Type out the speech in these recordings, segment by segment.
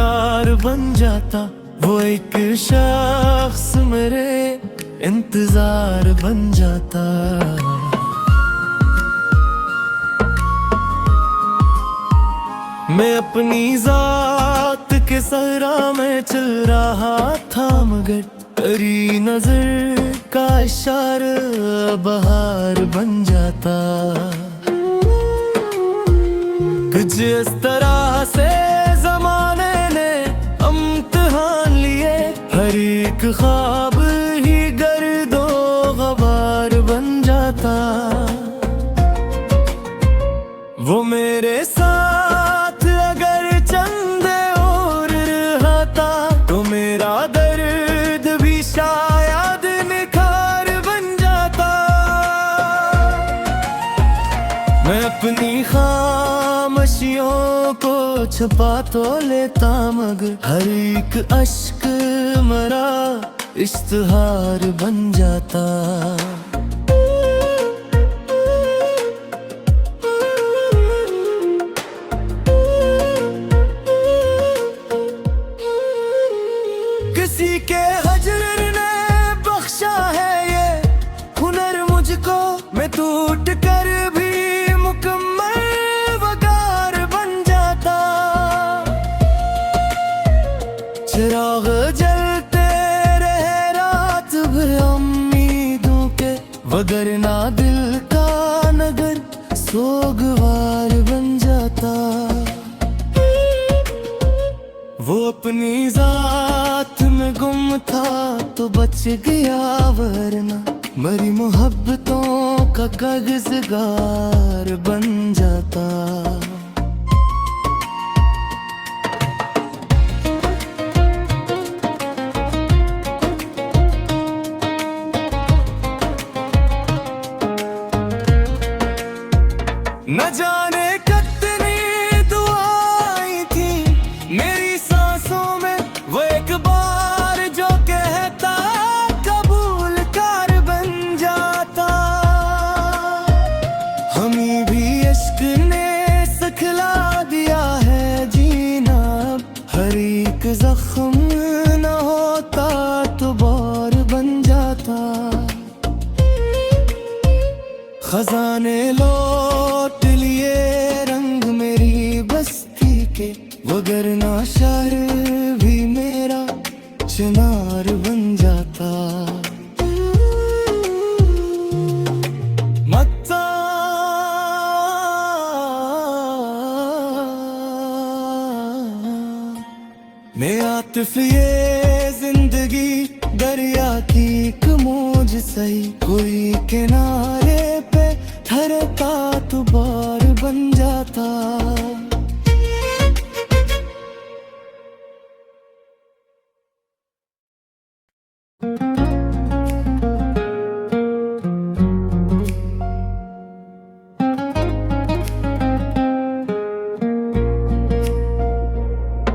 इंतजार बन जाता, वो एक शख्स मेरे इंतजार बन जाता। मैं अपनी जात के सहरा में चल रहा था, मगर तेरी नजर का इशारा बहार बन जाता। कुछ इस तरह से जमाने ने इम्तिहान लिए, हर एक ख्वाब ही गर्दो गबार बन जाता। वो मेरे साथ अगर चंदे और रहता, तो मेरा दर्द भी शायद निखार बन जाता। मैं अपनी खामोशियों को छुपा तो लेता, मगर हर एक अश्क मेरा इश्तिहार बन जाता। किसी के हजर ने बख्शा है ये हुनर मुझको, मैं टूट कर भी मुकम्मल वकार बन जाता। चिराग जलते रहे रात भर उम्मीदों के, वगरना दिल का नगर सोगवार बन जाता। वो अपनी जात में गुम था तो बच गया, वरना मरी मोहब्बतों का कागज़गार बन जाता। न जाने कितनी दुआएं थी मेरी सांसों में, वो एक बार जो कहता कबूल कर बन जाता। हमें भी इश्क ने सिखला दिया है जीना, हर एक जख्म न होता तो बार बन जाता। खजाने लौट लिए रंग मेरी बस्ती के, वगरना शहर भी मेरा चिनार बन जाता। मत्ता मैं आतिफ ये जिंदगी दरिया की एक मौज सही, कोई किनारे पे ठहरता तो बार बन जाता।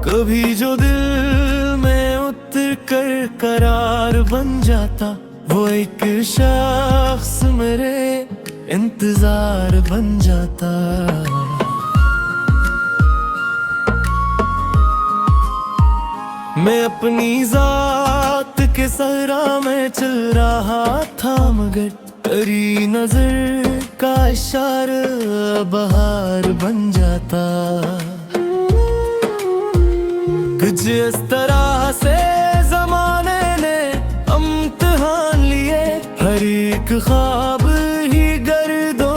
कभी जो दिल में उतर कर करार बन जाता, वो एक शख्स मेरे इंतजार बन जाता। मैं अपनी जात के सहरा में चल रहा था, मगर तेरी नजर का इशारा बहार बन जाता। कुछ इस तरह से जमाने ने इम्तिहान लिए, हर एक ख्वाब ही गर्दो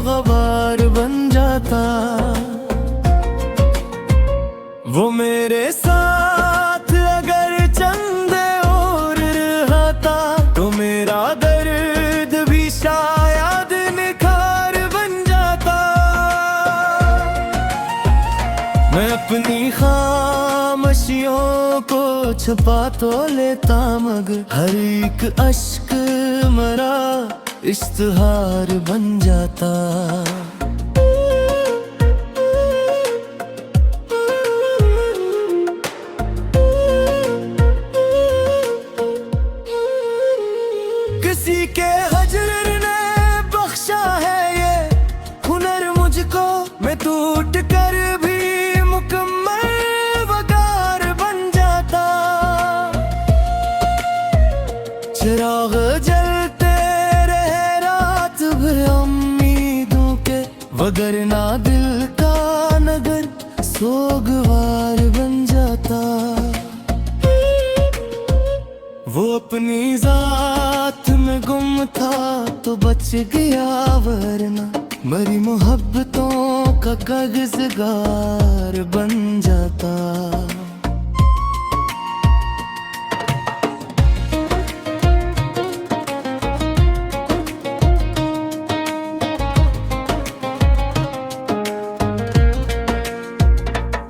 गबार बन जाता। वो मेरे साथ अगर चंदे और रहता, तो मेरा दर्द भी शायद निखार बन जाता। मैं अपनी खामोशियों को छुपा तो लेता, मगर हर एक अश्क मेरा इश्तिहार बन जाता। किसी के हजर ने बख्शा है ये हुनर मुझको, मैं टूट कर भी मुकम्मल वकार चिराग जलते रहे रात भर उम्मीदों के, वगरना दिल का नगर सोगवार बन जाता। वो अपनी जात में गुम था तो बच गया, वरना मरी मोहब्बतों का कागज़गार बन जाता।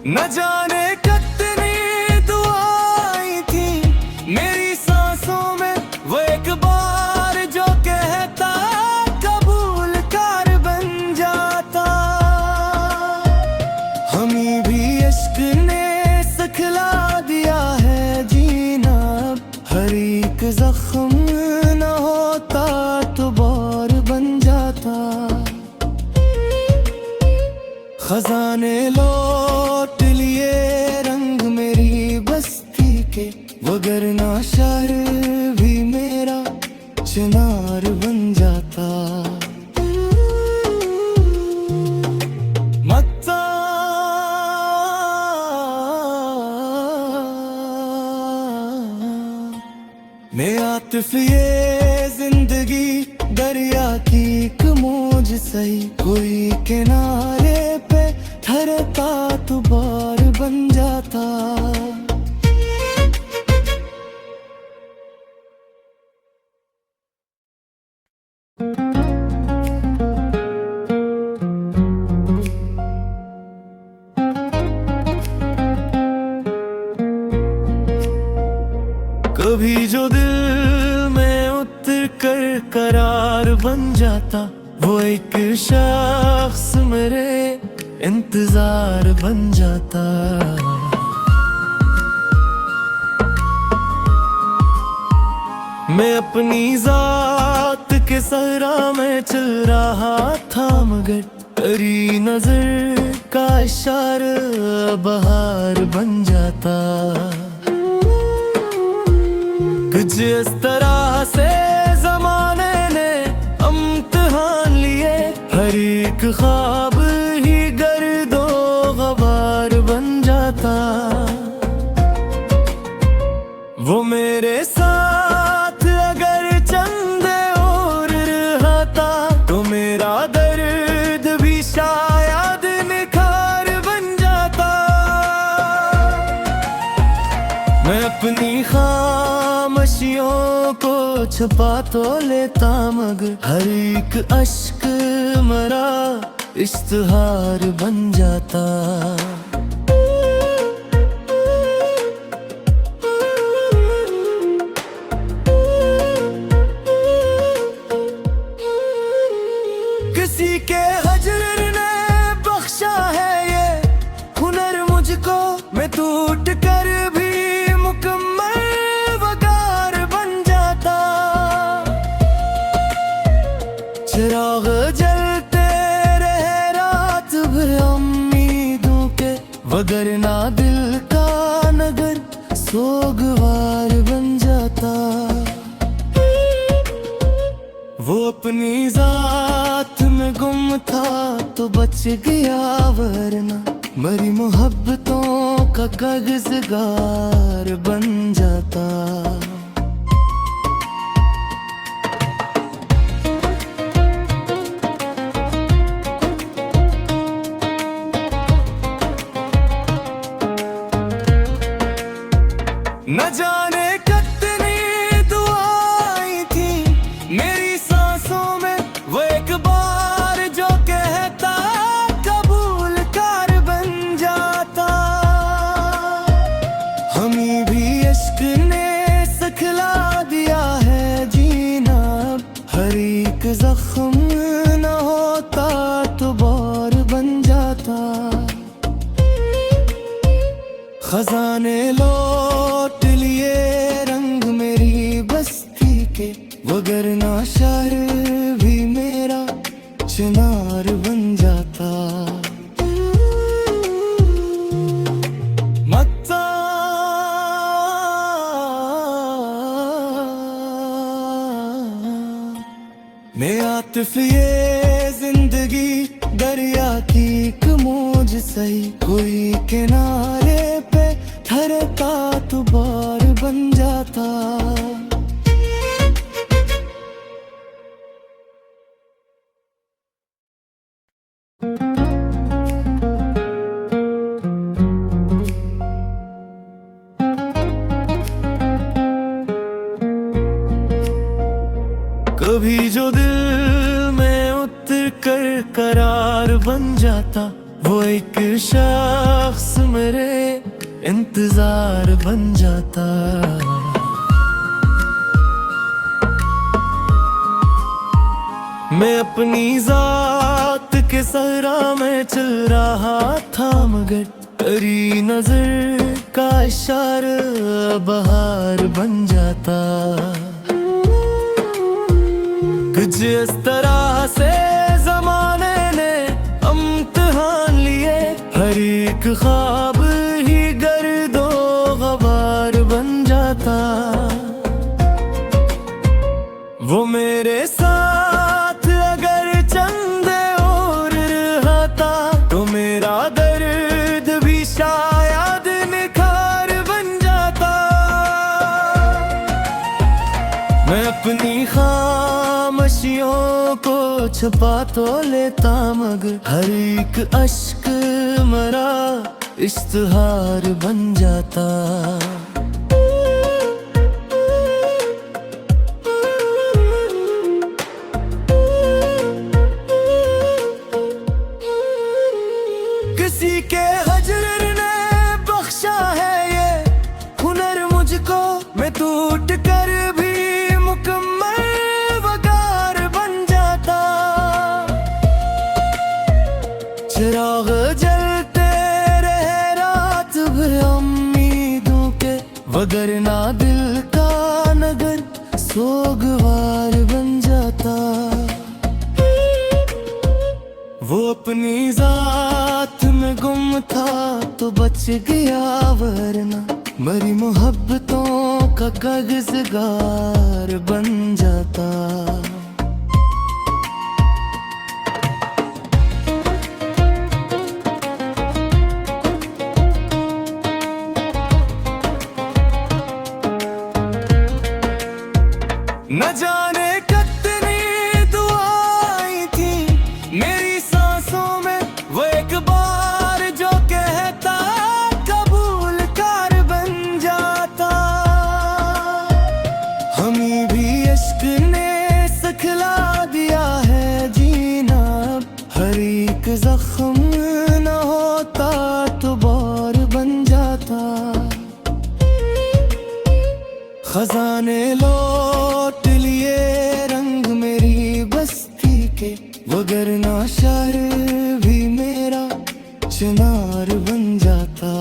न जाने कितनी दुआएं थी मेरी सांसों में, वो एक बार जो कहता कबूल कर बन जाता। हमें भी इश्क ने सिखला दिया है जीना, हर एक जख्म न होता तो बार बन जाता। खजाने लौट लिए रंग मेरी बस्ती के, वगरना शहर भी मेरा चिनार बन जाता। मत्ता मैं आतिफ ये जिंदगी दरिया की एक मौज सही, कोई किनारे पे ठहरता तो बार बन जाता। कभी जो दिल में उतर कर करार बन जाता, वो एक शख्स मेरे इंतजार बन जाता। मैं अपनी जात के सहरा में चल रहा था, मगर तेरी नजर का इशारा बहार बन जाता। कुछ इस तरह से जमाने ने इम्तिहान लिए, हर एक ख्वाब ही गर्दो गबार बन जाता। वो मेरे साथ अगर चंदे और रहता तो मेरा दर्द भी शायद निखार बन जाता। मैं अपनी खामोशियों को छुपा तो लेता, मगर हर एक अश्क मरा इश्तिहार बन जाता। किसी के हजर ने बख्शा है ये हुनर मुझको, मैं टूट कर भी मुकम्मल वकार बन जाता। चिराग जलते रहे रात भर उम्मीदों के, वगरना दिल का नगर सोगवार बन जाता। वो अपनी जात में गुम था तो बच गया, वरना मरी मोहब्बतों का कागज़गार बन जाता। न जाने कितनी दुआएं थी मेरी सांसों में, वो एक बार जो कहता कबूल कर बन जाता। हमें भी इश्क ने सिखला दिया है जीना, हर एक जख्म न होता तो बार बन जाता। खजाने लौट लिए रंग मेरी बस्ती के, वगरना शहर भी मेरा चिनार बन जाता। मत्ता आतिफ ये जिंदगी दरिया की एक मौज सही, कोई किनारे पे ठहरता तो बार बन जाता। कभी जो दिल में उतर कर करार बन जाता, वो एक शख्स मेरे इंतजार बन जाता। मैं अपनी जात के सहरा में चल रहा था, मगर तेरी नजर का इशारा बहार बन जाता। कुछ इस तरह से जमाने ने इम्तिहान लिए, हर एक ख्वाब ही गर्दो गबार बन जाता। वो मेरे साथ अगर चंदे और रहता, तो मेरा दर्द भी शायद निखार बन जाता। मैं अपनी खामोशियों को छुपा तो लेता, मगर हर एक अश्क मरा इश्तिहार बन जाता। किसी के हजर ने बख्शा है ये हुनर मुझको, मैं टूट कर भी मुकम्मल वकार बन जाता। चिराग जलते रहे रात भर उम्मीदों के, वगरना दिल का नगर सोगवार बन जाता। वो अपनी जात में गुम था तो बच गया, वरना मरी मोहब्बतों का कागज़गार बन जाता। न जाने कितनी दुआएं थी मेरी सांसों में, वो एक बार जो कहता कबूल कर बन जाता। हमें भी इश्क ने सिखला दिया है जीना, हर एक जख्म न होता तो बार बन जाता। खजाने लौट लिए रंग मेरी बस्ती के, वगरना शहर भी मेरा चिनार बन जाता।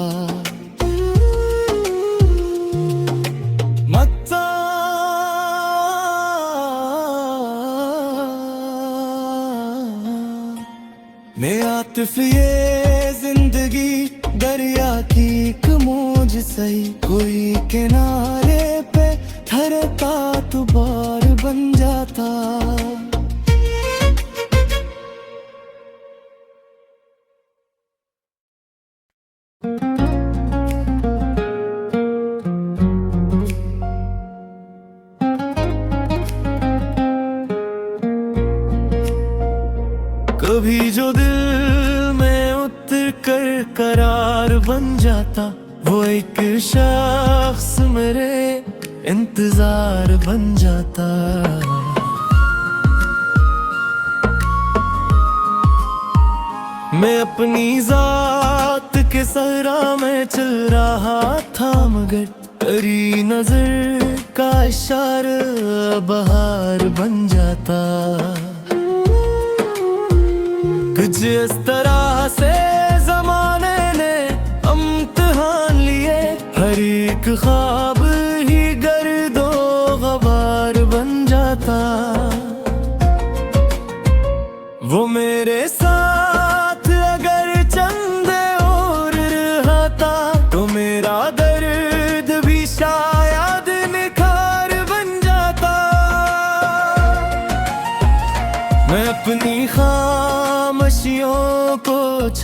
मत्ता मैं आतिफ ये जिंदगी दरिया की एक मौज सही, कोई किनारे पे ठहरता तो बार बन जाता। कभी जो दिल में उतर कर करार बन जाता, वो एक शख्स मेरे इंतजार बन जाता। मैं अपनी जात के सहरा में चल रहा था, मगर तेरी नजर का इशारा बहार बन जाता। कुछ इस तरह से जमाने ने इम्तिहान लिए, हर एक ख्वाब ही गर्दो गबार बन जाता। वो मेरे साथ अगर चंदे और रहता, तो मेरा दर्द भी शायद निखार बन जाता।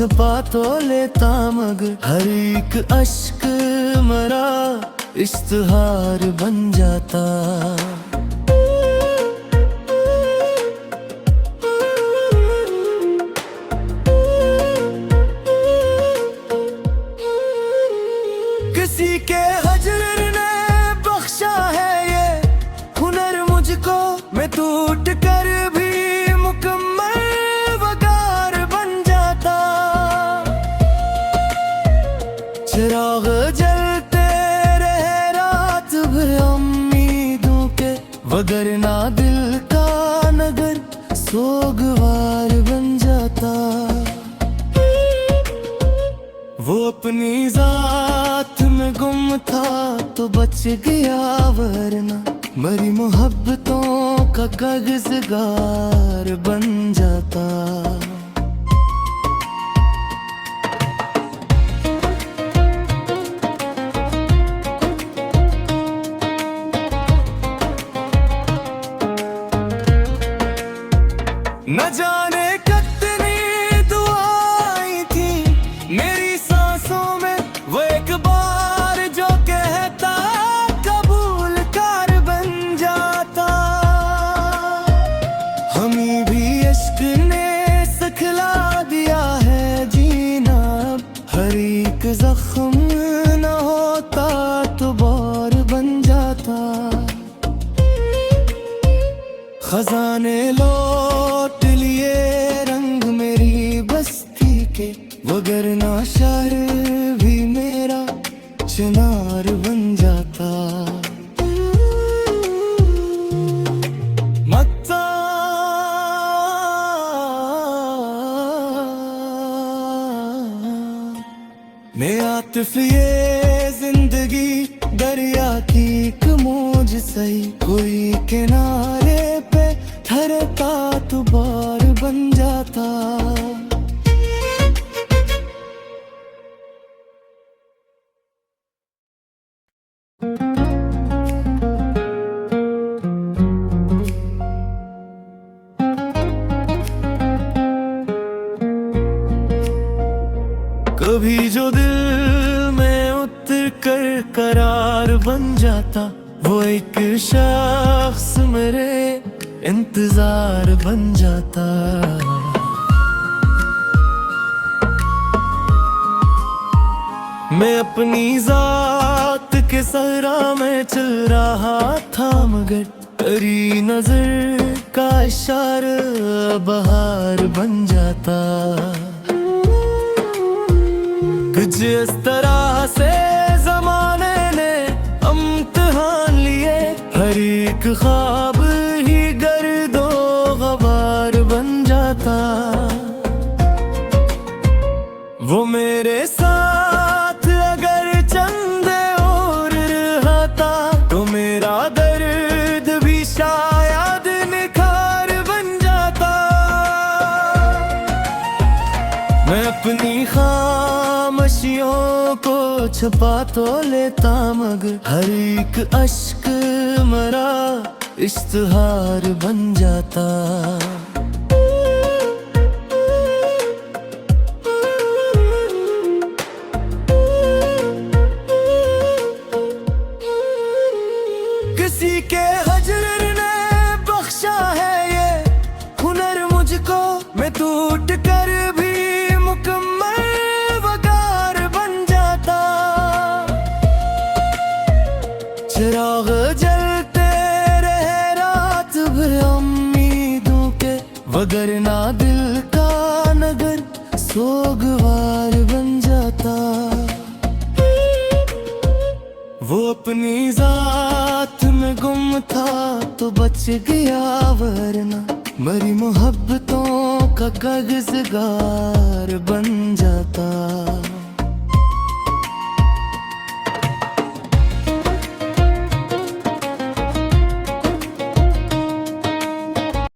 छुपा तो लेता मगर हर एक अश्क मरा इश्तिहार बन जाता। किसी के हजर ने बख्शा है ये हुनर मुझको, मैं टूट कर भी मुकम्मल वकार बन जाता। चिराग जलते रहे रात भर उम्मीदों के, वगरना दिल का नगर सोगवार बन जाता। वो अपनी जात में गुम था तो बच गया, वरना मरी मोहब्बतों का कागज़गार बन जाता। न जाने कितनी दुआएं थी मेरी सांसों में, वो एक बार जो कहता कबूल कर बन जाता। हमें भी इश्क ने सिखला दिया है जीना, हर एक जख्म न होता तो बार बन जाता। खजाने लौट लिए रंग मेरी बस्ती के, वगरना शहर भी मेरा चिनार बन जाता। मत्ता मैं आतिफ ये जिंदगी दरिया की एक मौज सही, कोई किनारे पे ठहरता तो बार बन जाता। कभी जो दिल में उतर कर करार बन जाता, वो एक शख्स मेरे इंतजार बन जाता। मैं अपनी जात के सहरा में चल रहा था, मगर तेरी नजर का इशारा बहार बन जाता। कुछ इस तरह से जमाने ने इम्तिहान लिए, हर एक ख्वाब ही गर्दो गबार बन जाता। वो मेरे साथ अगर चंदे और रहता तो मेरा दर्द भी शायद निखार बन जाता। मैं अपनी खामोशियों को छुपा तो लेता मगर हर एक अश्क मरा इश्तिहार बन जाता। किसी के हजर ने बख्शा है ये हुनर मुझको, मैं टूट कर भी मुकम्मल वकार बन जाता। चिराग जलते रहे रात भर उम्मीदों के, वगरना दिल का नगर सोगवार बन जाता। वो अपनी जात में गुम था तो बच गया, वरना मरी मोहब्बतों का कागज़गार बन जाता।